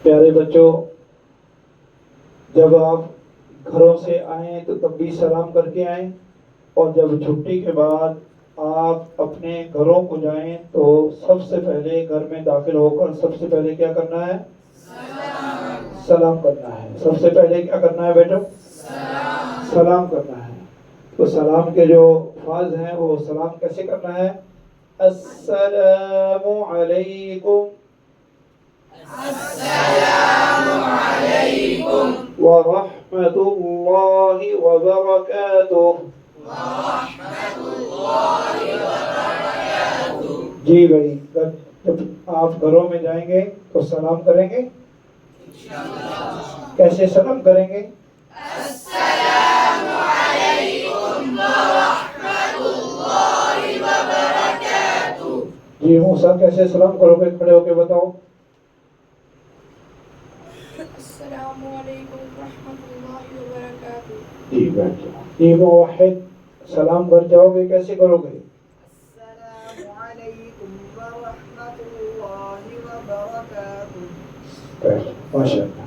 پیارے بچوں، جب آپ گھروں سے آئیں تو تب بھی سلام کر کے آئیں، اور جب چھٹی کے بعد آپ اپنے گھروں کو جائیں تو سب سے پہلے گھر میں داخل ہو کر سب سے پہلے کیا کرنا ہے؟ سلام کرنا ہے۔ سب سے پہلے کیا کرنا ہے بیٹو؟ سلام کرنا ہے۔ تو سلام کے جو الفاظ ہیں وہ سلام کیسے کرنا ہے؟ السلام علیکم، السلام علیکم ورحمۃ اللہ وبرکاتہ، ورحمۃ اللہ وبرکاتہ۔ جی بھائی، جب آپ گھروں میں جائیں گے تو سلام کریں گے؟ کیسے سلام کریں گے؟ السلام علیکم ورحمۃ اللہ وبرکاتہ۔ جی موسیٰ، کیسے سلام کرو گے؟ کھڑے ہو کے بتاؤ۔ السلام علیکم ورحمۃ اللہ وبرکاتہ۔ جی بیٹھ جاؤ۔ جی موحد، سلام کر جاؤ گے، کیسے کرو گے؟ السلام علیکم ورحمۃ اللہ وبرکاتہ۔ ماشاء اللہ۔